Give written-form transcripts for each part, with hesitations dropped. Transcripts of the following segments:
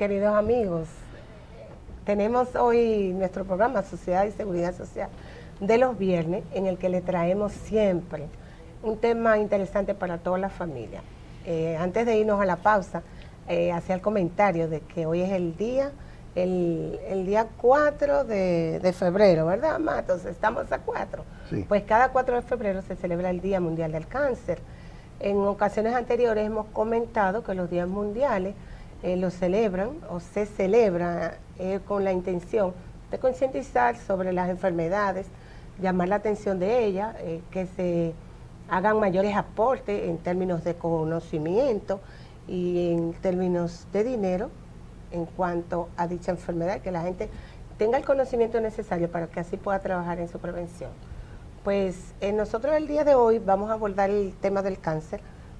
queridos amigos. Tenemos hoy nuestro programa Sociedad y Seguridad Social de los viernes, en el que le traemos siempre un tema interesante para toda la familia. Antes de irnos a la pausa, hacía el comentario de que hoy es el día 4 de febrero, ¿verdad, Matos? Estamos a 4. Sí. Pues cada 4 de febrero se celebra el Día Mundial del Cáncer. En ocasiones anteriores hemos comentado que los días mundiales los celebran o se celebra con la intención de concientizar sobre las enfermedades, llamar la atención de ellas, que se hagan mayores aportes en términos de conocimiento y en términos de dinero en cuanto a dicha enfermedad, que la gente tenga el conocimiento necesario para que así pueda trabajar en su prevención. Pues nosotros el día de hoy vamos a abordar el tema del cáncer,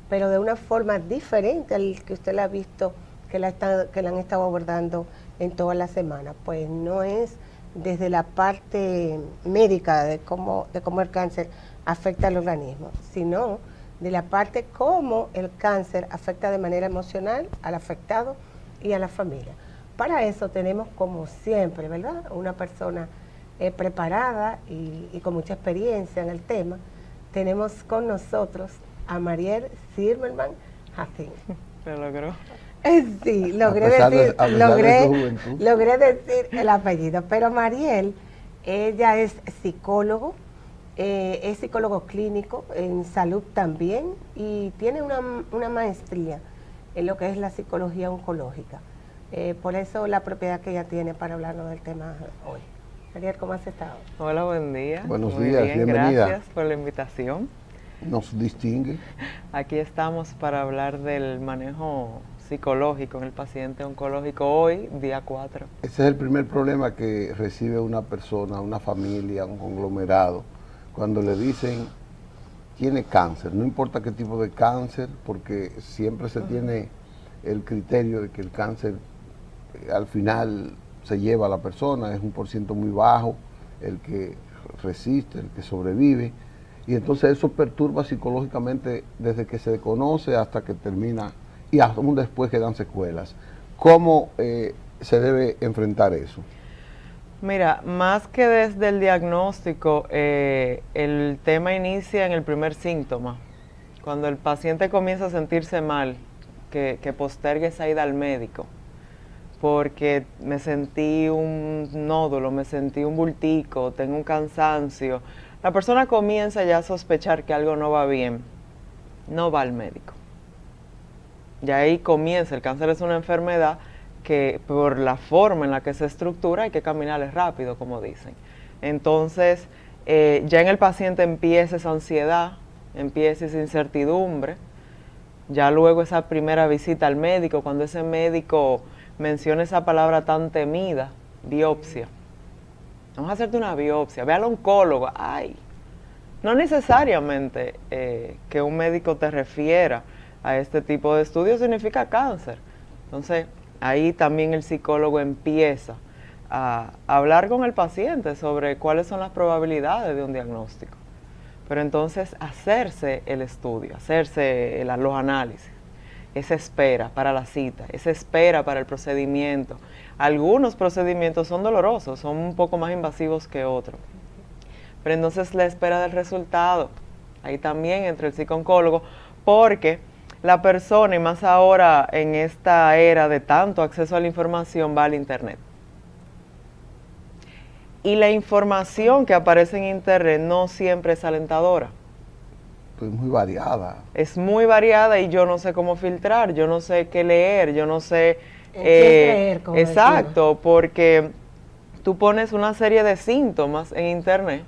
pero de una forma diferente al que usted la ha visto que la han estado abordando en toda la semana. Pues no es desde la parte médica de cómo el cáncer afecta al organismo, sino de la parte cómo el cáncer afecta de manera emocional al afectado y a la familia. Para eso tenemos, como siempre, ¿verdad?, una persona preparada y con mucha experiencia en el tema. Tenemos con nosotros a Mariel Zimmerman Jacín. ¿Lo logró? Sí, logré decir el apellido, pero Mariel, ella es psicólogo clínico en salud también y tiene una maestría en lo que es la psicología oncológica. Por eso la propiedad que ella tiene para hablarnos del tema hoy. Mariel, ¿cómo has estado? Hola, buen día. Buenos Muy días, bien, bienvenida. Gracias por la invitación. Nos distingue. Aquí estamos para hablar del manejo psicológico en el paciente oncológico hoy, día 4. Ese es el primer problema que recibe una persona, una familia, un conglomerado, cuando le dicen tiene cáncer. No importa qué tipo de cáncer, porque siempre se tiene el criterio de que el cáncer al final se lleva a la persona, es un porciento muy bajo el que resiste, el que sobrevive, y entonces eso perturba psicológicamente desde que se conoce hasta que termina y aún después quedan secuelas. ¿Cómo se debe enfrentar eso? Mira, más que desde el diagnóstico, el tema inicia en el primer síntoma. Cuando el paciente comienza a sentirse mal, que postergue esa ida al médico, porque me sentí un nódulo, me sentí un bultico, tengo un cansancio. La persona comienza ya a sospechar que algo no va bien, no va al médico. Ya ahí comienza, el cáncer es una enfermedad que por la forma en la que se estructura hay que caminarle rápido, como dicen. Entonces, ya en el paciente empieza esa ansiedad, empieza esa incertidumbre, ya luego esa primera visita al médico, cuando ese médico menciona esa palabra tan temida, biopsia. Vamos a hacerte una biopsia, ve al oncólogo. Ay, no necesariamente que un médico te refiera a este tipo de estudios significa cáncer. Entonces, ahí también el psicólogo empieza a hablar con el paciente sobre cuáles son las probabilidades de un diagnóstico. Pero entonces hacerse el estudio, hacerse los análisis, esa espera para la cita, esa espera para el procedimiento. Algunos procedimientos son dolorosos, son un poco más invasivos que otros. Pero entonces la espera del resultado, ahí también entra el psicooncólogo, porque la persona, y más ahora en esta era de tanto acceso a la información, va al internet. Y la información que aparece en internet no siempre es alentadora. Pues muy variada. Es muy variada y yo no sé cómo filtrar, yo no sé qué leer, yo no sé... creer, como exacto, decimos. porque tú pones una serie de síntomas en internet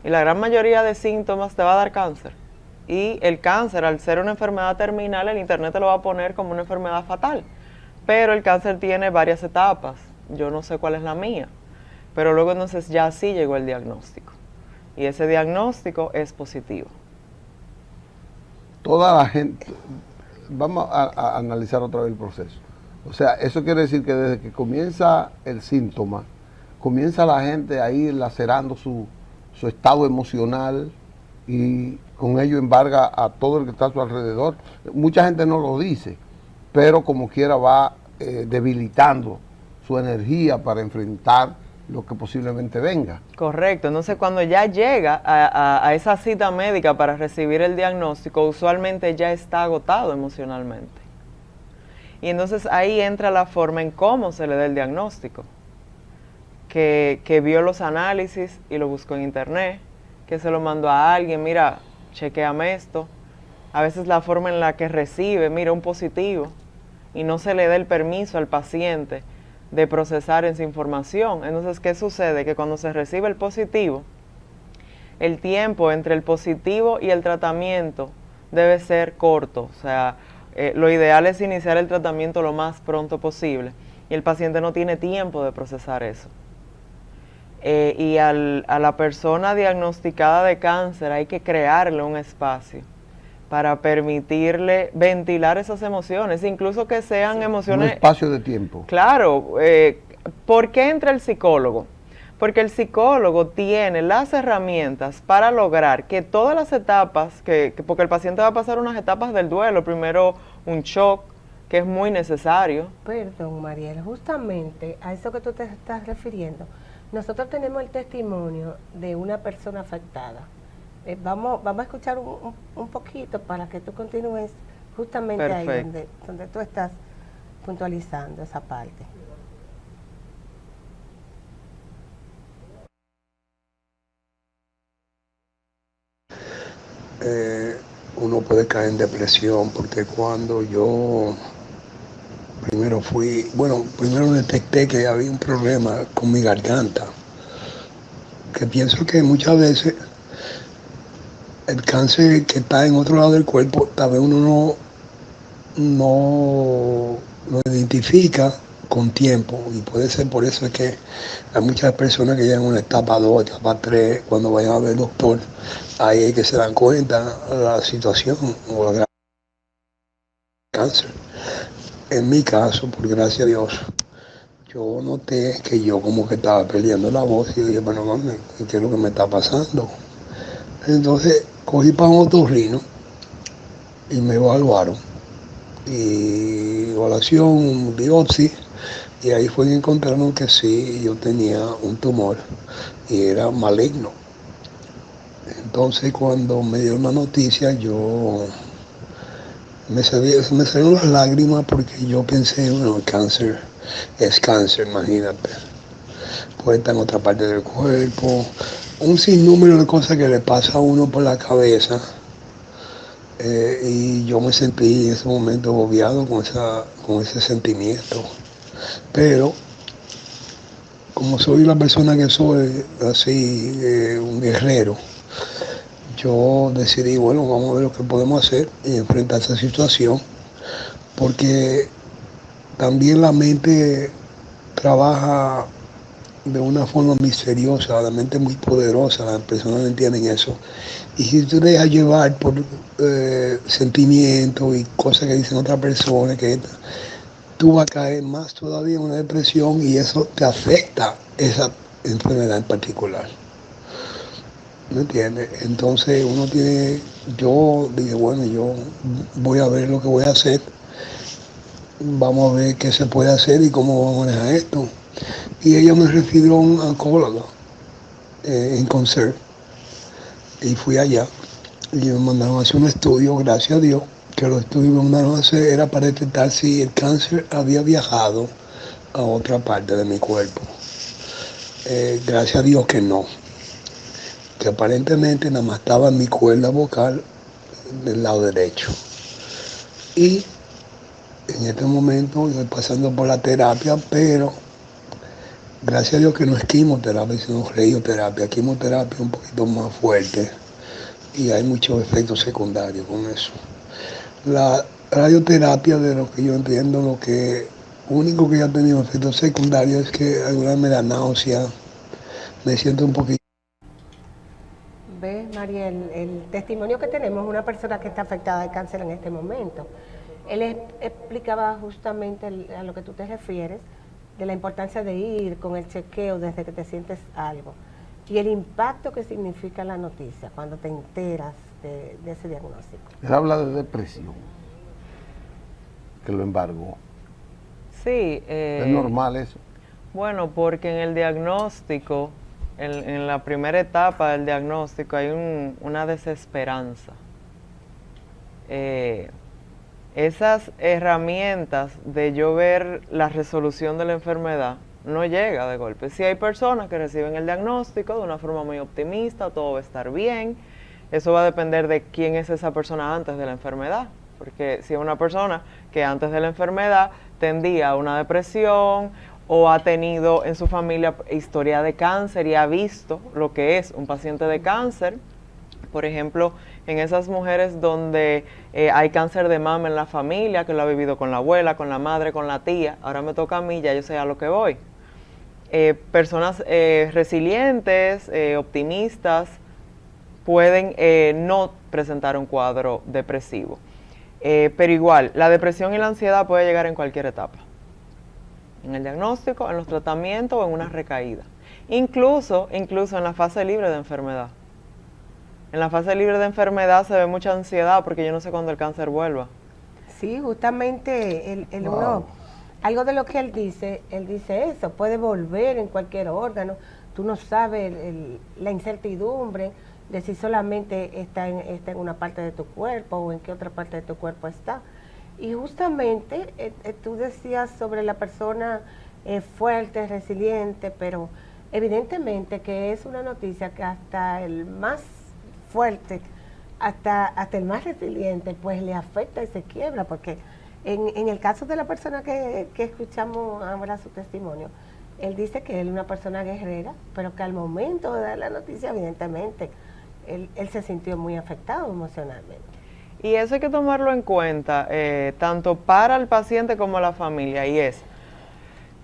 y la gran mayoría de síntomas te va a dar cáncer. Y el cáncer, al ser una enfermedad terminal, el internet te lo va a poner como una enfermedad fatal. Pero el cáncer tiene varias etapas, yo no sé cuál es la mía. Pero luego entonces ya sí llegó el diagnóstico. Y ese diagnóstico es positivo. Toda la gente, vamos a analizar otra vez el proceso. O sea, eso quiere decir que desde que comienza el síntoma, comienza la gente a ir lacerando su estado emocional y con ello embarga a todo el que está a su alrededor. Mucha gente no lo dice, pero como quiera va debilitando su energía para enfrentar lo que posiblemente venga. Correcto, entonces cuando ya llega a esa cita médica para recibir el diagnóstico, usualmente ya está agotado emocionalmente. Y entonces ahí entra la forma en cómo se le da el diagnóstico, que vio los análisis y lo buscó en internet, que se lo mandó a alguien, mira, chequéame esto. A veces la forma en la que recibe, mira, un positivo, y no se le da el permiso al paciente de procesar esa información. Entonces, ¿qué sucede? Que cuando se recibe el positivo, el tiempo entre el positivo y el tratamiento debe ser corto. O sea, lo ideal es iniciar el tratamiento lo más pronto posible y el paciente no tiene tiempo de procesar eso. Y a la persona diagnosticada de cáncer hay que crearle un espacio para permitirle ventilar esas emociones, incluso que sean emociones... Un espacio de tiempo. Claro. ¿Por qué entra el psicólogo? Porque el psicólogo tiene las herramientas para lograr que todas las etapas, porque el paciente va a pasar unas etapas del duelo, primero un shock, que es muy necesario. Perdón, Mariel, justamente a eso que tú te estás refiriendo, nosotros tenemos el testimonio de una persona afectada. Vamos a escuchar un poquito para que tú continúes justamente Perfecto. ahí donde tú estás puntualizando esa parte. Uno puede caer en depresión porque cuando yo primero detecté que había un problema con mi garganta, que pienso que muchas veces el cáncer que está en otro lado del cuerpo, tal vez uno no lo identifica con tiempo, y puede ser por eso es que hay muchas personas que llegan a una etapa 2, etapa 3, cuando vayan a ver al doctor, ahí es que se dan cuenta de la situación o la cáncer. En mi caso, por gracia a Dios, yo noté que yo como que estaba perdiendo la voz y dije, bueno, mami, ¿qué es lo que me está pasando? Entonces cogí para un otorrino y me evaluaron. Y evaluación, biopsia, y ahí fue que encontraron que sí, yo tenía un tumor y era maligno. Entonces cuando me dieron la noticia, me salieron las lágrimas porque yo pensé, bueno, el cáncer es cáncer, imagínate. Puede estar en otra parte del cuerpo, un sinnúmero de cosas que le pasa a uno por la cabeza. Y yo me sentí en ese momento agobiado con ese sentimiento. Pero como soy la persona que soy, así, un guerrero, yo decidí, bueno, vamos a ver lo que podemos hacer y enfrentar esa situación, porque también la mente trabaja de una forma misteriosa, la mente es muy poderosa, las personas no entienden eso. Y si tú te dejas llevar por sentimientos y cosas que dicen otras personas, tú vas a caer más todavía en una depresión y eso te afecta esa enfermedad en particular. ¿Me entiendes? Entonces yo dije, bueno, yo voy a ver lo que voy a hacer, vamos a ver qué se puede hacer y cómo vamos a manejar esto. Y ella me refirió a un oncólogo en Concert, y fui allá y me mandaron a hacer un estudio, gracias a Dios, que los estudios me mandaron a hacer era para detectar si el cáncer había viajado a otra parte de mi cuerpo. Gracias a Dios que no, que aparentemente nada más estaba en mi cuerda vocal del lado derecho. Y en este momento estoy pasando por la terapia, pero gracias a Dios que no es quimioterapia, sino radioterapia. Quimioterapia es un poquito más fuerte y hay muchos efectos secundarios con eso. La radioterapia, de lo que yo entiendo, lo que único que ha tenido efectos secundarios es que alguna vez me da náusea, me siento un poquito. ¿Ves, Mariel? El testimonio que tenemos es una persona que está afectada de cáncer en este momento. Él explicaba justamente a lo que tú te refieres, de la importancia de ir con el chequeo desde que te sientes algo y el impacto que significa la noticia cuando te enteras de ese diagnóstico. Él habla de depresión, que lo embargó. Sí. ¿Es normal eso? Bueno, porque en el diagnóstico, en la primera etapa del diagnóstico hay una desesperanza. Esas herramientas de yo ver la resolución de la enfermedad no llega de golpe. Sí hay personas que reciben el diagnóstico de una forma muy optimista, todo va a estar bien. Eso va a depender de quién es esa persona antes de la enfermedad. Porque si es una persona que antes de la enfermedad tendía a una depresión o ha tenido en su familia historia de cáncer y ha visto lo que es un paciente de cáncer, por ejemplo, en esas mujeres donde hay cáncer de mama en la familia, que lo ha vivido con la abuela, con la madre, con la tía, ahora me toca a mí, ya yo sé a lo que voy. Personas resilientes, optimistas, pueden no presentar un cuadro depresivo. Pero igual, la depresión y la ansiedad puede llegar en cualquier etapa. En el diagnóstico, en los tratamientos o en una recaída. Incluso en la fase libre de enfermedad. En la fase libre de enfermedad se ve mucha ansiedad porque yo no sé cuándo el cáncer vuelva. Sí, justamente uno, algo de lo que él dice eso, puede volver en cualquier órgano, tú no sabes la incertidumbre de si solamente está en una parte de tu cuerpo o en qué otra parte de tu cuerpo está. Y justamente tú decías sobre la persona fuerte, resiliente, pero evidentemente que es una noticia que hasta el más fuerte, hasta el más resiliente, pues le afecta y se quiebra, porque en el caso de la persona que escuchamos ahora su testimonio, él dice que él es una persona guerrera, pero que al momento de dar la noticia, evidentemente, él se sintió muy afectado emocionalmente. Y eso hay que tomarlo en cuenta, tanto para el paciente como la familia, y es,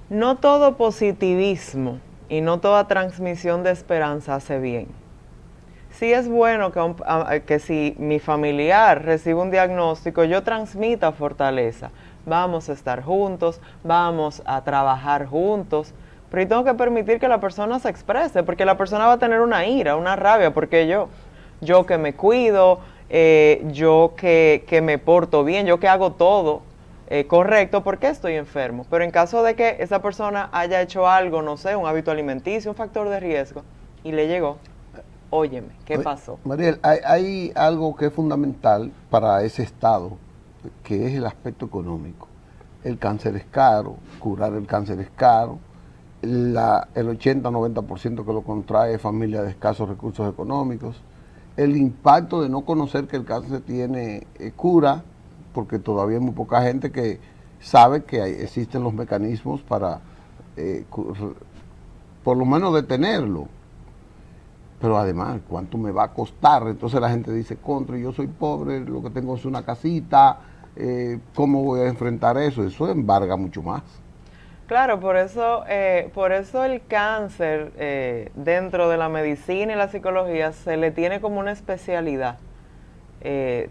no todo positivismo y no toda transmisión de esperanza hace bien. Sí es bueno que si mi familiar recibe un diagnóstico, yo transmita fortaleza. Vamos a estar juntos, vamos a trabajar juntos, pero yo tengo que permitir que la persona se exprese, porque la persona va a tener una ira, una rabia, porque yo que me cuido, yo que me porto bien, yo que hago todo correcto, ¿por qué estoy enfermo? Pero en caso de que esa persona haya hecho algo, no sé, un hábito alimenticio, un factor de riesgo, y le llegó, óyeme, ¿qué pasó? Mariel, hay algo que es fundamental para ese estado, que es el aspecto económico. El cáncer es caro, curar el cáncer es caro, el 80-90% que lo contrae es familia de escasos recursos económicos. El impacto de no conocer que el cáncer tiene cura, porque todavía hay muy poca gente que sabe que existen los mecanismos para por lo menos detenerlo. Pero además, ¿cuánto me va a costar? Entonces la gente dice, contra, yo soy pobre, lo que tengo es una casita, ¿cómo voy a enfrentar eso? Eso embarga mucho más. Claro, por eso el cáncer dentro de la medicina y la psicología se le tiene como una especialidad.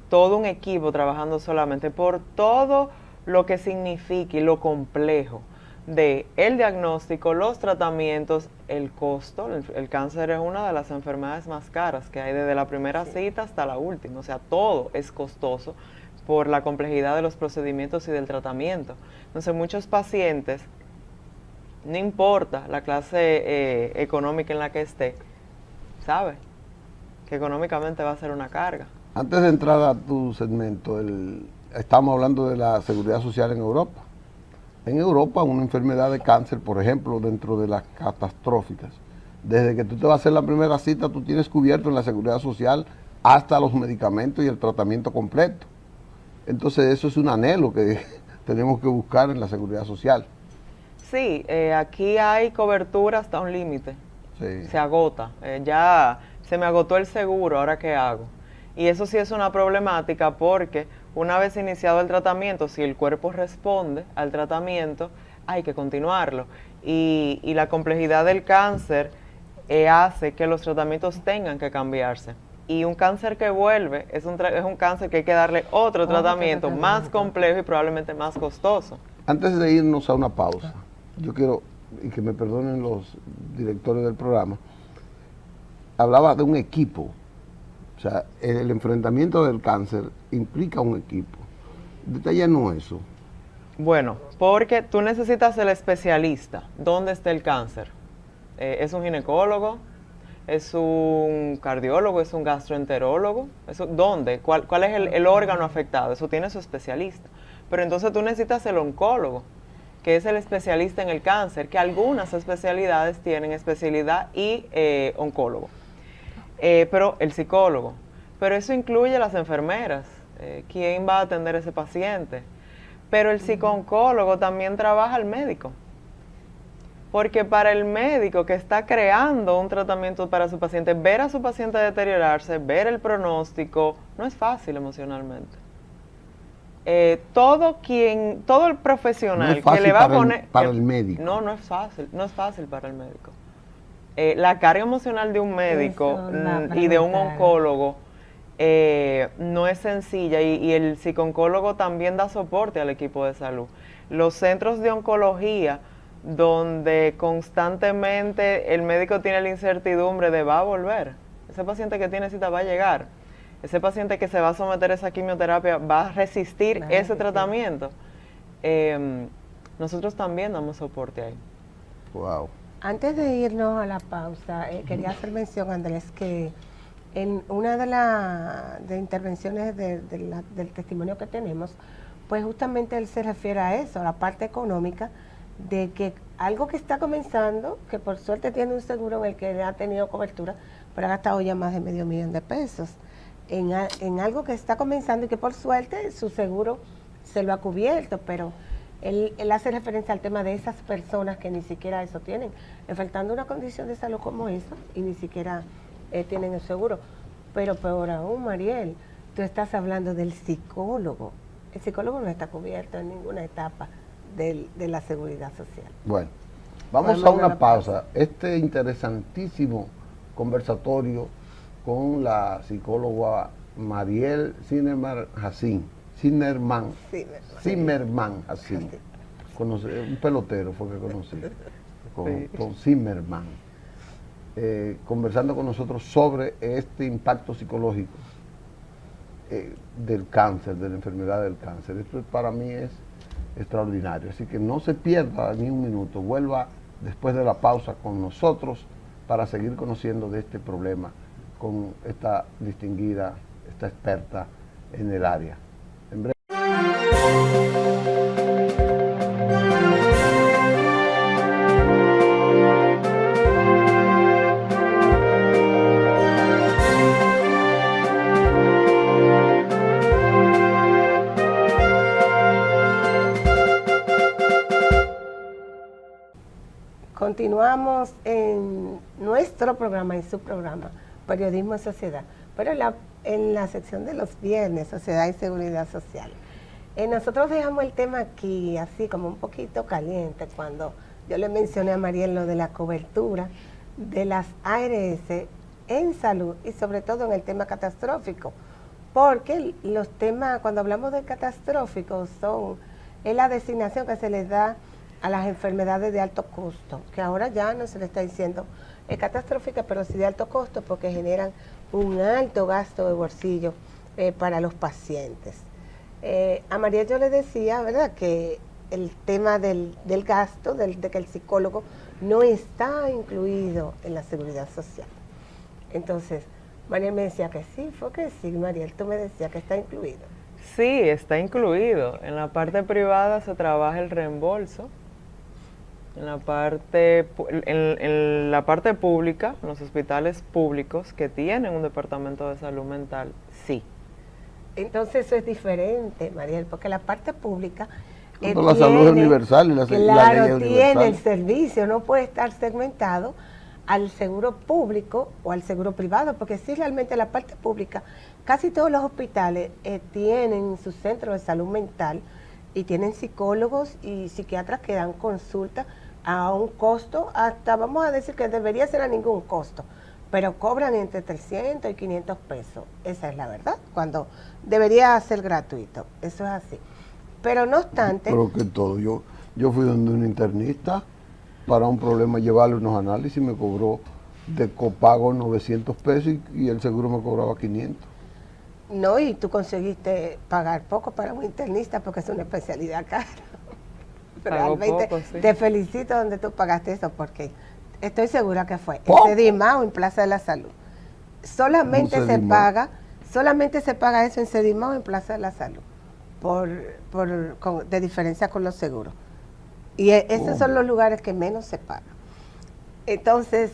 Todo un equipo trabajando solamente por todo lo que significa y lo complejo de el diagnóstico, los tratamientos, el costo. El cáncer es una de las enfermedades más caras que hay desde la primera cita hasta la última. O sea, todo es costoso por la complejidad de los procedimientos y del tratamiento. Entonces, muchos pacientes, no importa la clase económica en la que esté, sabe que económicamente va a ser una carga. Antes de entrar a tu segmento, estamos hablando de la seguridad social en Europa. En Europa, una enfermedad de cáncer, por ejemplo, dentro de las catastróficas, desde que tú te vas a hacer la primera cita, tú tienes cubierto en la seguridad social hasta los medicamentos y el tratamiento completo. Entonces, eso es un anhelo que tenemos que buscar en la seguridad social. Sí, aquí hay cobertura hasta un límite. Sí. Se agota. Ya se me agotó el seguro, ¿ahora qué hago? Y eso sí es una problemática porque una vez iniciado el tratamiento, si el cuerpo responde al tratamiento, hay que continuarlo. Y la complejidad del cáncer hace que los tratamientos tengan que cambiarse. Y un cáncer que vuelve es un cáncer que hay que darle otro tratamiento más complejo y probablemente más costoso. Antes de irnos a una pausa, yo quiero, y que me perdonen los directores del programa, hablaba de un equipo. O sea, el enfrentamiento del cáncer implica un equipo. Detallemos eso. Bueno, porque tú necesitas el especialista. ¿Dónde está el cáncer? ¿Es un ginecólogo? ¿Es un cardiólogo? ¿Es un gastroenterólogo? ¿Dónde? ¿Cuál es el órgano afectado? Eso tiene su especialista. Pero entonces tú necesitas el oncólogo, que es el especialista en el cáncer, que algunas especialidades tienen especialidad y oncólogo. Pero el psicólogo. Pero eso incluye las enfermeras. ¿Quién va a atender a ese paciente? Pero el psicooncólogo también trabaja al médico. Porque para el médico que está creando un tratamiento para su paciente, ver a su paciente deteriorarse, ver el pronóstico, no es fácil emocionalmente. Todo el profesional No es fácil que le va a poner... para el médico. No es fácil para el médico. La carga emocional de un médico y de un oncólogo no es sencilla y el psicooncólogo también da soporte al equipo de salud. Los centros de oncología, donde constantemente el médico tiene la incertidumbre de va a volver, ese paciente que tiene cita va a llegar, ese paciente que se va a someter a esa quimioterapia va a resistir ese tratamiento. Nosotros también damos soporte ahí. Wow. Antes de irnos a la pausa, quería hacer mención, Andrés, que en una de las intervenciones del testimonio que tenemos, pues justamente él se refiere a eso, a la parte económica, de que algo que está comenzando, que por suerte tiene un seguro en el que ha tenido cobertura, pero ha gastado ya más de $500,000 en algo que está comenzando y que por suerte su seguro se lo ha cubierto, pero él hace referencia al tema de esas personas que ni siquiera eso tienen, enfrentando una condición de salud como esa y ni siquiera tienen el seguro. Pero peor aún, Mariel, tú estás hablando del psicólogo. El psicólogo no está cubierto en ninguna etapa de la seguridad social. Bueno, vamos a una pausa. Este interesantísimo conversatorio con la psicóloga Mariel Zimmerman Hassin. Un pelotero fue que conocí, con Zimmerman. Conversando con nosotros sobre este impacto psicológico del cáncer, de la enfermedad del cáncer. Esto para mí es extraordinario, así que no se pierda ni un minuto, vuelva después de la pausa con nosotros para seguir conociendo de este problema con esta distinguida, esta experta en el área. En breve. Continuamos en nuestro programa, en su programa, Periodismo en Sociedad, pero en la sección de los viernes, Sociedad y Seguridad Social. Nosotros dejamos el tema aquí, así como un poquito caliente, cuando yo le mencioné a Mariel lo de la cobertura de las ARS en salud y sobre todo en el tema catastrófico, porque los temas, cuando hablamos de catastróficos, es la designación que se les da a las enfermedades de alto costo, que ahora ya no se le está diciendo catastrófica, pero sí de alto costo porque generan un alto gasto de bolsillo para los pacientes. A María yo le decía, ¿verdad?, que el tema del gasto, de que el psicólogo no está incluido en la seguridad social. Entonces, Mariel me decía que sí, fue que sí, Mariel, tú me decías que está incluido. Sí, está incluido. En la parte privada se trabaja el reembolso. En la parte pública, en los hospitales públicos que tienen un departamento de salud mental, sí. Entonces eso es diferente, Mariel, porque la parte pública la salud es universal y la ley es universal. Tiene el servicio, no puede estar segmentado al seguro público o al seguro privado, porque sí, realmente la parte pública, casi todos los hospitales tienen su centro de salud mental y tienen psicólogos y psiquiatras que dan consulta a un costo, hasta vamos a decir que debería ser a ningún costo, pero cobran entre 300 y 500 pesos, esa es la verdad, cuando debería ser gratuito, eso es así. Pero no obstante... Pero que todo, yo fui donde un internista para un problema, llevarle unos análisis, me cobró de copago 900 pesos y el seguro me cobraba 500. No, y tú conseguiste pagar poco para un internista porque es una especialidad cara. Realmente poco, sí. te felicito donde tú pagaste eso porque estoy segura que fue ¿Cómo? en Sedimao, en Plaza de la Salud. Solamente Un se Sedimao. paga eso en Sedimao, en Plaza de la Salud, de diferencia con los seguros. Y esos son los lugares que menos se pagan. Entonces,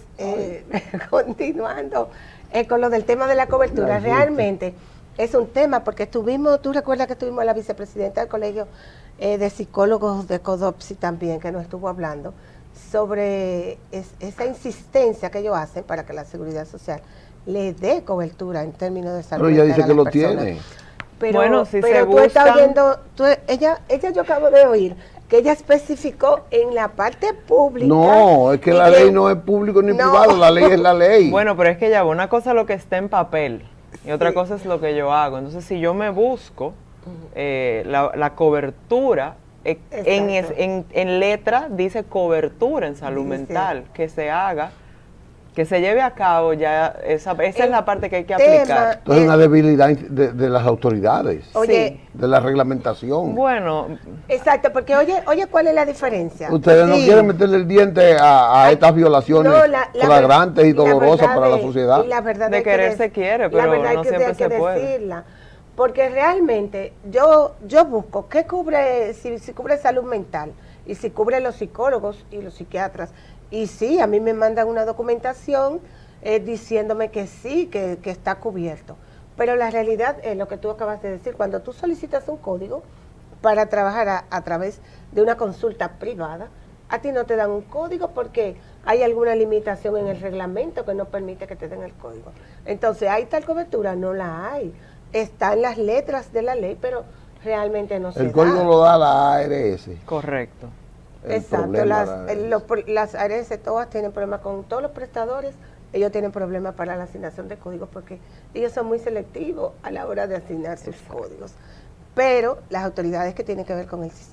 continuando con lo del tema de la cobertura, realmente es un tema porque tú recuerdas que tuvimos a la vicepresidenta del Colegio de Psicólogos de CODOPSI también, que nos estuvo hablando sobre esa insistencia que ellos hacen para que la Seguridad Social le dé cobertura en términos de salud. Pero ella mental dice a que las lo personas. tiene. Pero, Bueno, si pero se tú estás buscan- oyendo, ella yo acabo de oír que ella especificó en la parte pública. No, es que y la ley no es público ni No. privado, la ley es la ley. Bueno, pero es que ya va, una cosa es lo que está en papel y otra Sí. cosa es lo que yo hago. Entonces, si yo me busco la cobertura, Exacto. en letra dice cobertura en salud Dice. mental, que se haga, que se lleve a cabo ya, esa es El la parte que hay que tema- aplicar. Entonces es una debilidad de las autoridades, Oye, de la reglamentación. Bueno, exacto, porque oye, ¿cuál es la diferencia? Ustedes no Sí. quieren meterle el diente a Ay, estas violaciones no, la flagrantes y la dolorosas verdad para la es- sociedad. y la verdad De hay que querer se quiere, pero la verdad no siempre hay que se puede. decirla. Porque realmente yo busco qué cubre, si cubre salud mental y si cubre los psicólogos y los psiquiatras. Y sí, a mí me mandan una documentación diciéndome que sí, que está cubierto. Pero la realidad es lo que tú acabas de decir. Cuando tú solicitas un código para trabajar a través de una consulta privada, a ti no te dan un código porque hay alguna limitación en el reglamento que no permite que te den el código. Entonces, ¿hay tal cobertura? No la hay. Está en las letras de la ley, pero realmente no se da. El código lo da la ARS. correcto. El Exacto, problema las ARS todas tienen problemas con todos los prestadores, ellos tienen problemas para la asignación de códigos porque ellos son muy selectivos a la hora de asignar sus códigos. Pero las autoridades que tienen que ver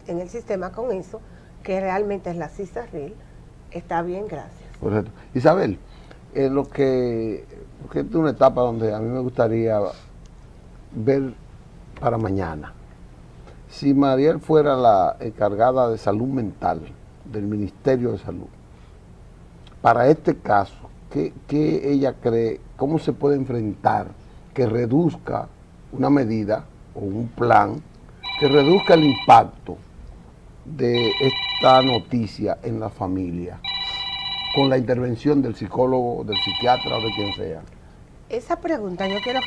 en el sistema con eso, que realmente es la CISARRIL, está bien, gracias. Correcto. Isabel, porque esta es una etapa donde a mí me gustaría ver para mañana. Si Mariel fuera la encargada de salud mental del Ministerio de Salud, para este caso, ¿qué ella cree, cómo se puede enfrentar que reduzca una medida o un plan que reduzca el impacto de esta noticia en la familia con la intervención del psicólogo, del psiquiatra o de quien sea? Esa pregunta yo quiero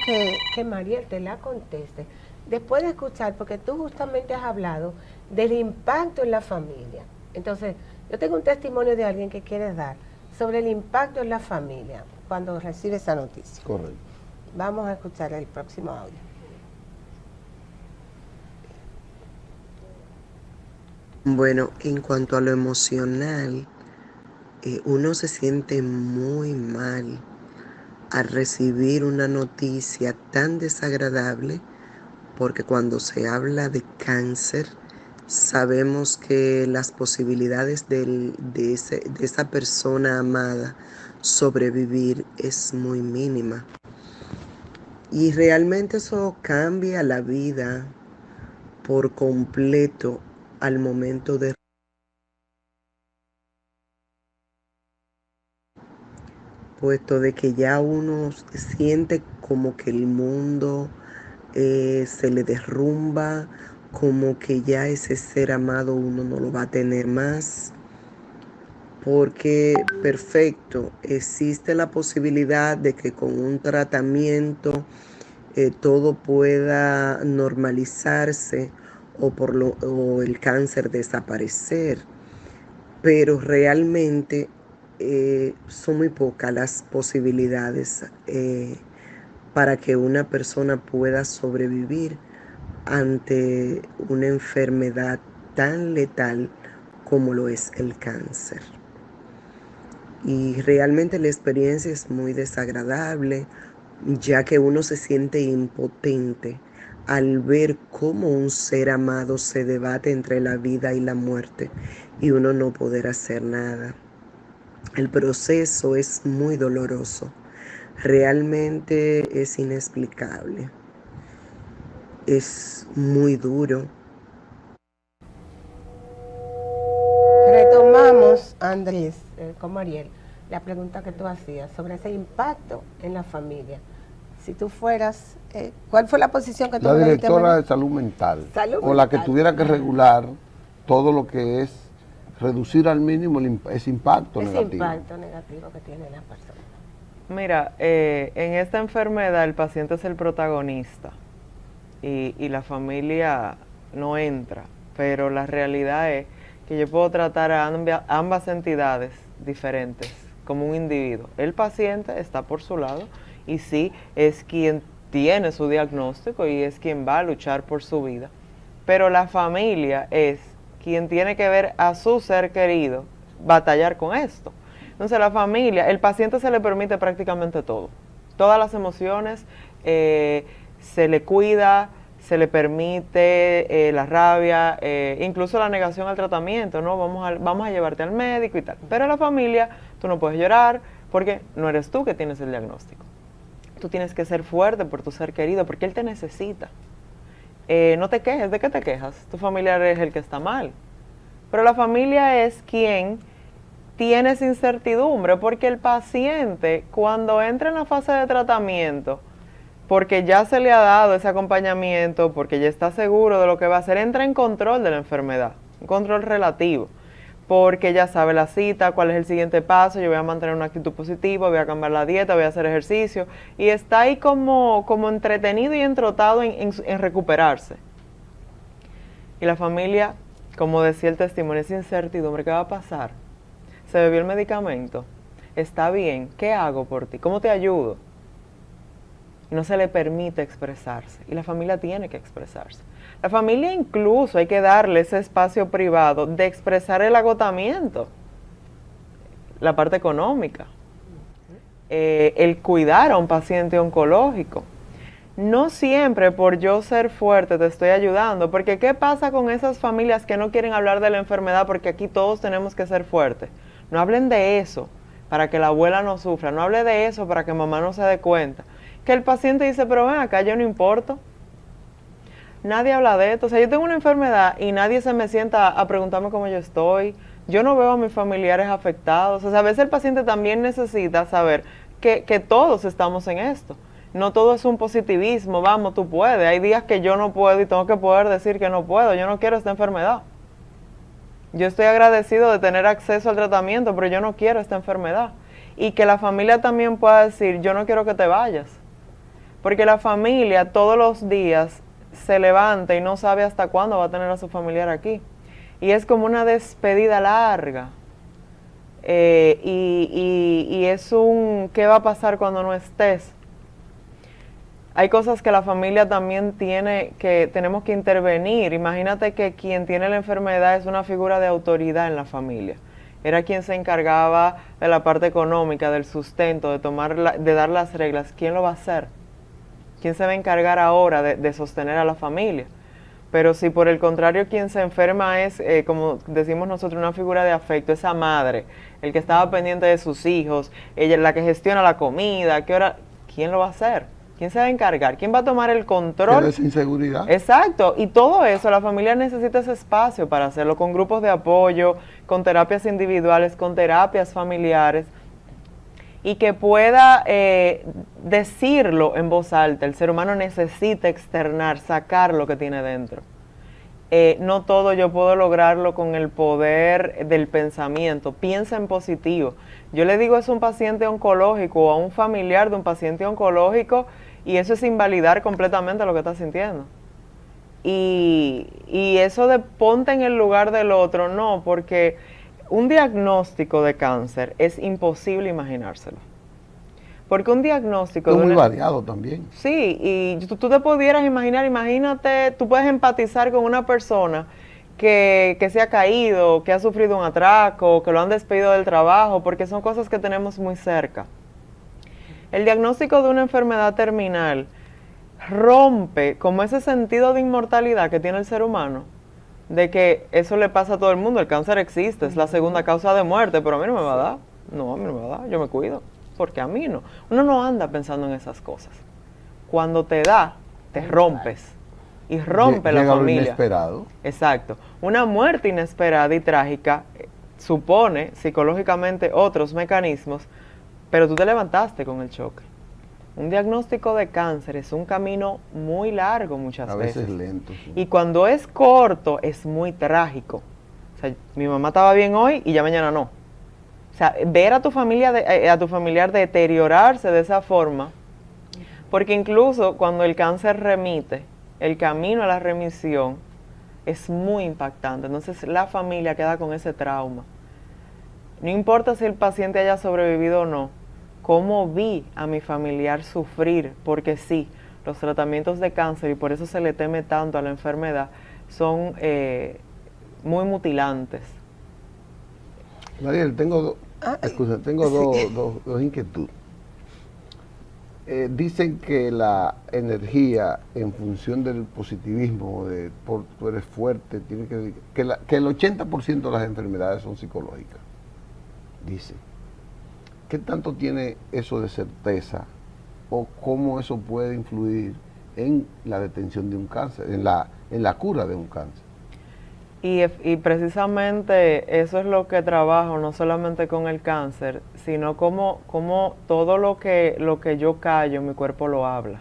que Mariel te la conteste después de escuchar, porque tú justamente has hablado del impacto en la familia. Entonces, yo tengo un testimonio de alguien que quiere dar sobre el impacto en la familia cuando recibe esa noticia. Correcto. Vamos a escuchar el próximo audio. Bueno, en cuanto a lo emocional, uno se siente muy mal al recibir una noticia tan desagradable, porque cuando se habla de cáncer, sabemos que las posibilidades de esa persona amada sobrevivir es muy mínima. Y realmente eso cambia la vida por completo al momento de puesto de que ya uno siente como que el mundo se le derrumba, como que ya ese ser amado uno no lo va a tener más, porque perfecto, existe la posibilidad de que con un tratamiento todo pueda normalizarse o el cáncer desaparecer, pero realmente son muy pocas las posibilidades para que una persona pueda sobrevivir ante una enfermedad tan letal como lo es el cáncer. Y realmente la experiencia es muy desagradable, ya que uno se siente impotente al ver cómo un ser amado se debate entre la vida y la muerte y uno no poder hacer nada. El proceso es muy doloroso, realmente es inexplicable, es muy duro. Hacemos, Andrés, como Ariel, la pregunta que tú hacías sobre ese impacto en la familia. Si tú fueras, ¿cuál fue la posición que tú La me dijiste, directora María? de salud mental, Salud o la que mental. tuviera que regular todo lo que es reducir al mínimo ese impacto Ese negativo. impacto negativo que tiene la persona. Mira, en esta enfermedad el paciente es el protagonista y la familia no entra, pero la realidad es que yo puedo tratar a ambas entidades diferentes como un individuo. El paciente está por su lado y sí es quien tiene su diagnóstico y es quien va a luchar por su vida, pero la familia es quien tiene que ver a su ser querido batallar con esto. Entonces la familia, el paciente se le permite prácticamente todo, todas las emociones, se le cuida, se le permite la rabia, incluso la negación al tratamiento, ¿no? Vamos a llevarte al médico y tal. Pero la familia, tú no puedes llorar porque no eres tú que tienes el diagnóstico. Tú tienes que ser fuerte por tu ser querido, porque él te necesita. No te quejes, ¿de qué te quejas? Tu familiar es el que está mal. Pero la familia es quien tiene esa incertidumbre, porque el paciente, cuando entra en la fase de tratamiento, porque ya se le ha dado ese acompañamiento, porque ya está seguro de lo que va a hacer, entra en control de la enfermedad, un control relativo, porque ya sabe la cita, cuál es el siguiente paso, yo voy a mantener una actitud positiva, voy a cambiar la dieta, voy a hacer ejercicio, y está ahí como entretenido y entrotado en recuperarse. Y la familia, como decía el testimonio, es incertidumbre, ¿qué va a pasar? ¿Se bebió el medicamento? ¿Está bien? ¿Qué hago por ti? ¿Cómo te ayudo? No se le permite expresarse y la familia tiene que expresarse. La familia incluso hay que darle ese espacio privado de expresar el agotamiento, la parte económica, el cuidar a un paciente oncológico. No siempre por yo ser fuerte te estoy ayudando, porque ¿qué pasa con esas familias que no quieren hablar de la enfermedad porque aquí todos tenemos que ser fuertes? No hablen de eso para que la abuela no sufra, no hable de eso para que mamá no se dé cuenta. Que el paciente dice, pero ven acá, yo no importo. Nadie habla de esto. O sea, yo tengo una enfermedad y nadie se me sienta a preguntarme cómo yo estoy. Yo no veo a mis familiares afectados. O sea, a veces el paciente también necesita saber que todos estamos en esto. No todo es un positivismo, vamos, tú puedes. Hay días que yo no puedo y tengo que poder decir que no puedo. Yo no quiero esta enfermedad. Yo estoy agradecido de tener acceso al tratamiento, pero yo no quiero esta enfermedad. Y que la familia también pueda decir, yo no quiero que te vayas. Porque la familia todos los días se levanta y no sabe hasta cuándo va a tener a su familiar aquí. Y es como una despedida larga. Y es un, ¿qué va a pasar cuando no estés? Hay cosas que la familia también tenemos que intervenir. Imagínate que quien tiene la enfermedad es una figura de autoridad en la familia. Era quien se encargaba de la parte económica, del sustento, de dar las reglas. ¿Quién lo va a hacer? ¿Quién se va a encargar ahora de sostener a la familia? Pero si por el contrario quien se enferma es, como decimos nosotros, una figura de afecto, esa madre, el que estaba pendiente de sus hijos, ella la que gestiona la comida, ¿quién lo va a hacer? ¿Quién se va a encargar? ¿Quién va a tomar el control? ¿Esa inseguridad? Exacto, y todo eso, la familia necesita ese espacio para hacerlo, con grupos de apoyo, con terapias individuales, con terapias familiares, y que pueda decirlo en voz alta. El ser humano necesita externar, sacar lo que tiene dentro. No todo yo puedo lograrlo con el poder del pensamiento. Piensa en positivo. Yo le digo eso a un paciente oncológico o a un familiar de un paciente oncológico, y eso es invalidar completamente lo que está sintiendo. Y eso de ponte en el lugar del otro, no, porque un diagnóstico de cáncer es imposible imaginárselo. Porque un diagnóstico... Es muy variado también. Sí, y tú te pudieras imaginar, imagínate, tú puedes empatizar con una persona que se ha caído, que ha sufrido un atraco, que lo han despedido del trabajo, porque son cosas que tenemos muy cerca. El diagnóstico de una enfermedad terminal rompe como ese sentido de inmortalidad que tiene el ser humano, de que eso le pasa a todo el mundo, el cáncer existe, es la segunda causa de muerte, pero a mí no me va a dar. No, a mí no me va a dar, yo me cuido, porque a mí no. Uno no anda pensando en esas cosas. Cuando te da, te rompes. Y rompe la familia. Llega lo inesperado. Exacto. Una muerte inesperada y trágica supone psicológicamente otros mecanismos, pero tú te levantaste con el choque. Un diagnóstico de cáncer es un camino muy largo muchas veces. A veces lento. Sí. Y cuando es corto es muy trágico. O sea, mi mamá estaba bien hoy y ya mañana no. O sea, ver a tu familiar deteriorarse de esa forma, porque incluso cuando el cáncer remite, el camino a la remisión es muy impactante. Entonces la familia queda con ese trauma. No importa si el paciente haya sobrevivido o no, cómo vi a mi familiar sufrir, porque sí, los tratamientos de cáncer, y por eso se le teme tanto a la enfermedad, son muy mutilantes. Mariel, tengo dos inquietudes. Dicen que la energía en función del positivismo, tú eres fuerte, tiene que el 80% de las enfermedades son psicológicas. Dicen. ¿Qué tanto tiene eso de certeza o cómo eso puede influir en la detención de un cáncer, en la cura de un cáncer? Y precisamente eso es lo que trabajo, no solamente con el cáncer, sino como todo lo que yo callo, mi cuerpo lo habla.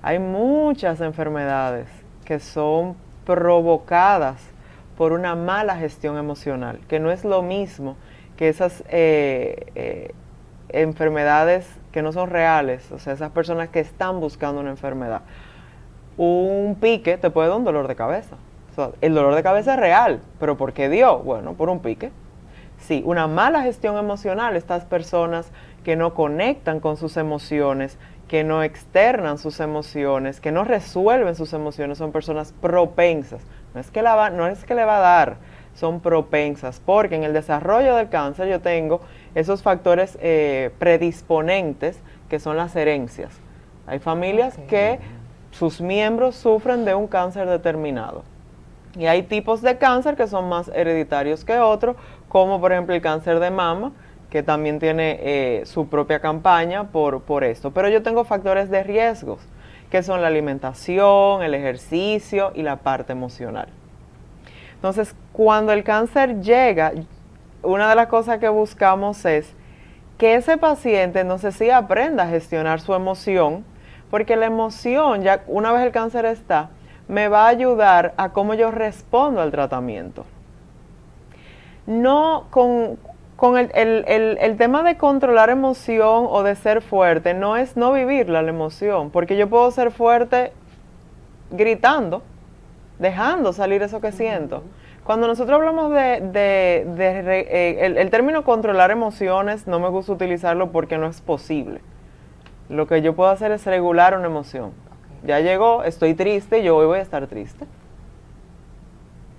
Hay muchas enfermedades que son provocadas por una mala gestión emocional, que no es lo mismo que esas enfermedades que no son reales, o sea, esas personas que están buscando una enfermedad. Un pique te puede dar un dolor de cabeza. El dolor de cabeza es real, pero ¿por qué dio? Bueno, por un pique. Sí, una mala gestión emocional, estas personas que no conectan con sus emociones, que no externan sus emociones, que no resuelven sus emociones, son personas propensas. No es que le va a dar, son propensas, porque en el desarrollo del cáncer yo tengo esos factores predisponentes que son las herencias. Hay familias que sus miembros sufren de un cáncer determinado. Y hay tipos de cáncer que son más hereditarios que otros, como por ejemplo el cáncer de mama, que también tiene su propia campaña por esto. Pero yo tengo factores de riesgos, que son la alimentación, el ejercicio y la parte emocional. Entonces, cuando el cáncer llega, una de las cosas que buscamos es que ese paciente entonces sí aprenda a gestionar su emoción, porque la emoción, ya una vez el cáncer está, me va a ayudar a cómo yo respondo al tratamiento. No con el tema de controlar emoción o de ser fuerte, no es no vivir la emoción, porque yo puedo ser fuerte gritando, dejando salir eso que siento. Cuando nosotros hablamos el término controlar emociones, no me gusta utilizarlo porque no es posible. Lo que yo puedo hacer es regular una emoción. Ya llegó, estoy triste, yo hoy voy a estar triste.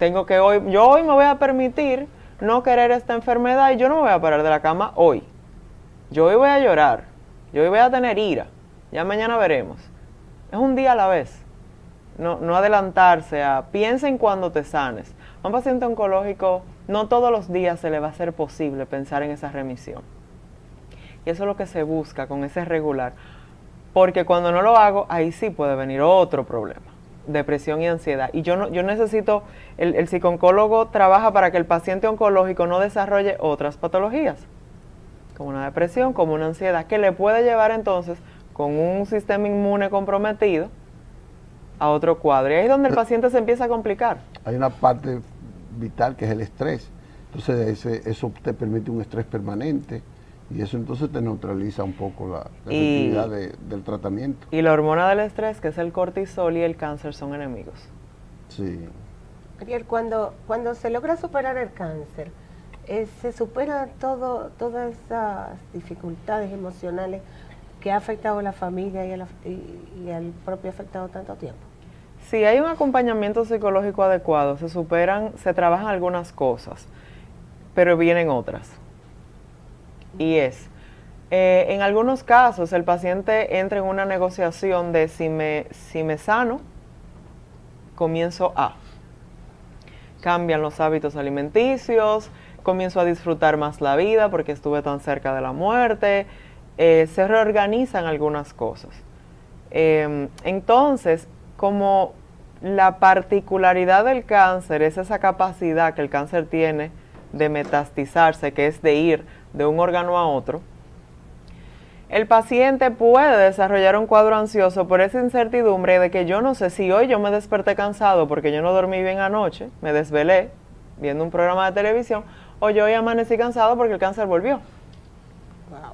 Yo hoy me voy a permitir no querer esta enfermedad y yo no me voy a parar de la cama hoy. Yo hoy voy a llorar, yo hoy voy a tener ira, ya mañana veremos. Es un día a la vez. No adelantarse piensa en cuando te sanes. A un paciente oncológico no todos los días se le va a hacer posible pensar en esa remisión. Y eso es lo que se busca con ese regular. Porque cuando no lo hago, ahí sí puede venir otro problema, depresión y ansiedad. Y yo necesito, el psicooncólogo trabaja para que el paciente oncológico no desarrolle otras patologías, como una depresión, como una ansiedad, que le puede llevar entonces, con un sistema inmune comprometido, a otro cuadro. Y ahí es donde el paciente se empieza a complicar. Hay una parte vital que es el estrés. Entonces eso te permite un estrés permanente y eso entonces te neutraliza un poco la efectividad del tratamiento. Y la hormona del estrés, que es el cortisol, y el cáncer son enemigos. Sí. Ariel, cuando se logra superar el cáncer, se superan todas esas dificultades emocionales que ha afectado a la familia y al propio afectado tanto tiempo. Si hay un acompañamiento psicológico adecuado, se trabajan algunas cosas, pero vienen otras. Y en algunos casos el paciente entra en una negociación de si me sano, comienzo a. Cambian los hábitos alimenticios, comienzo a disfrutar más la vida porque estuve tan cerca de la muerte, se reorganizan algunas cosas. Entonces, como la particularidad del cáncer es esa capacidad que el cáncer tiene de metastizarse, que es de ir de un órgano a otro, el paciente puede desarrollar un cuadro ansioso por esa incertidumbre de que yo no sé si hoy yo me desperté cansado porque yo no dormí bien anoche, me desvelé viendo un programa de televisión, o yo hoy amanecí cansado porque el cáncer volvió. Wow.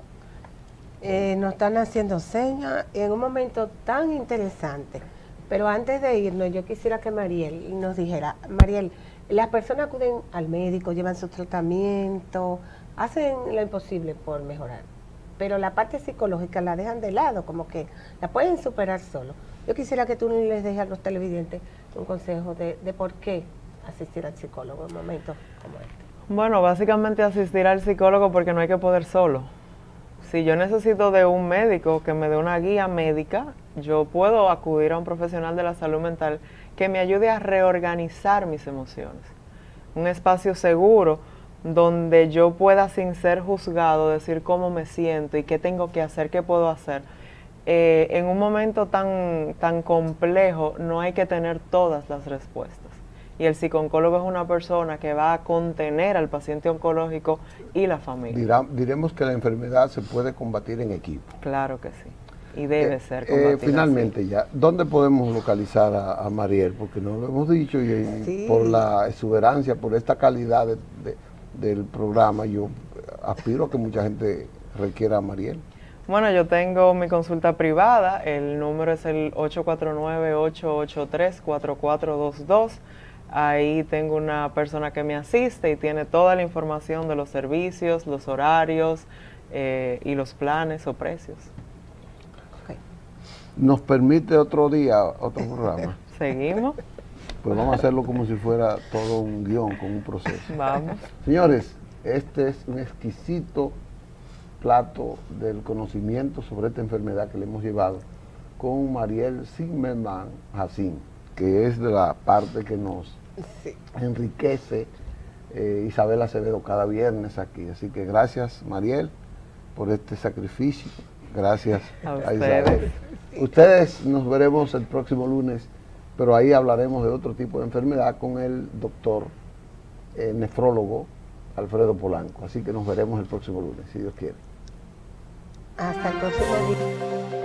Nos están haciendo señas en un momento tan interesante. Pero antes de irnos, yo quisiera que Mariel nos dijera, Mariel, las personas acuden al médico, llevan su tratamiento, hacen lo imposible por mejorar, pero la parte psicológica la dejan de lado, como que la pueden superar solo. Yo quisiera que tú les dejes a los televidentes un consejo de por qué asistir al psicólogo en momentos como este. Bueno, básicamente asistir al psicólogo porque no hay que poder solo. Si yo necesito de un médico que me dé una guía médica, yo puedo acudir a un profesional de la salud mental que me ayude a reorganizar mis emociones. Un espacio seguro donde yo pueda, sin ser juzgado, decir cómo me siento y qué tengo que hacer, qué puedo hacer. En un momento tan complejo no hay que tener todas las respuestas. Y el psicooncólogo es una persona que va a contener al paciente oncológico y la familia. Diremos que la enfermedad se puede combatir en equipo. Claro que sí. Y debe ser combatida finalmente así. ya, ¿dónde podemos localizar a Mariel? Porque no lo hemos dicho y Sí. por la exuberancia, por esta calidad del programa, yo aspiro a que mucha gente requiera a Mariel. Bueno, yo tengo mi consulta privada, el número es el 849-883-4422. Ahí tengo una persona que me asiste y tiene toda la información de los servicios, los horarios y los planes o precios. Okay. ¿Nos permite otro día, otro programa? ¿Seguimos? Pues vamos a hacerlo como si fuera todo un guión, con un proceso. Vamos. Señores, este es un exquisito plato del conocimiento sobre esta enfermedad que le hemos llevado con Mariel Zimmerman Jacín, que es de la parte que nos enriquece Isabel Acevedo cada viernes aquí. Así que gracias, Mariel, por este sacrificio. Gracias a Isabel. Ustedes nos veremos el próximo lunes, pero ahí hablaremos de otro tipo de enfermedad con el doctor nefrólogo Alfredo Polanco. Así que nos veremos el próximo lunes, si Dios quiere. Hasta el próximo día.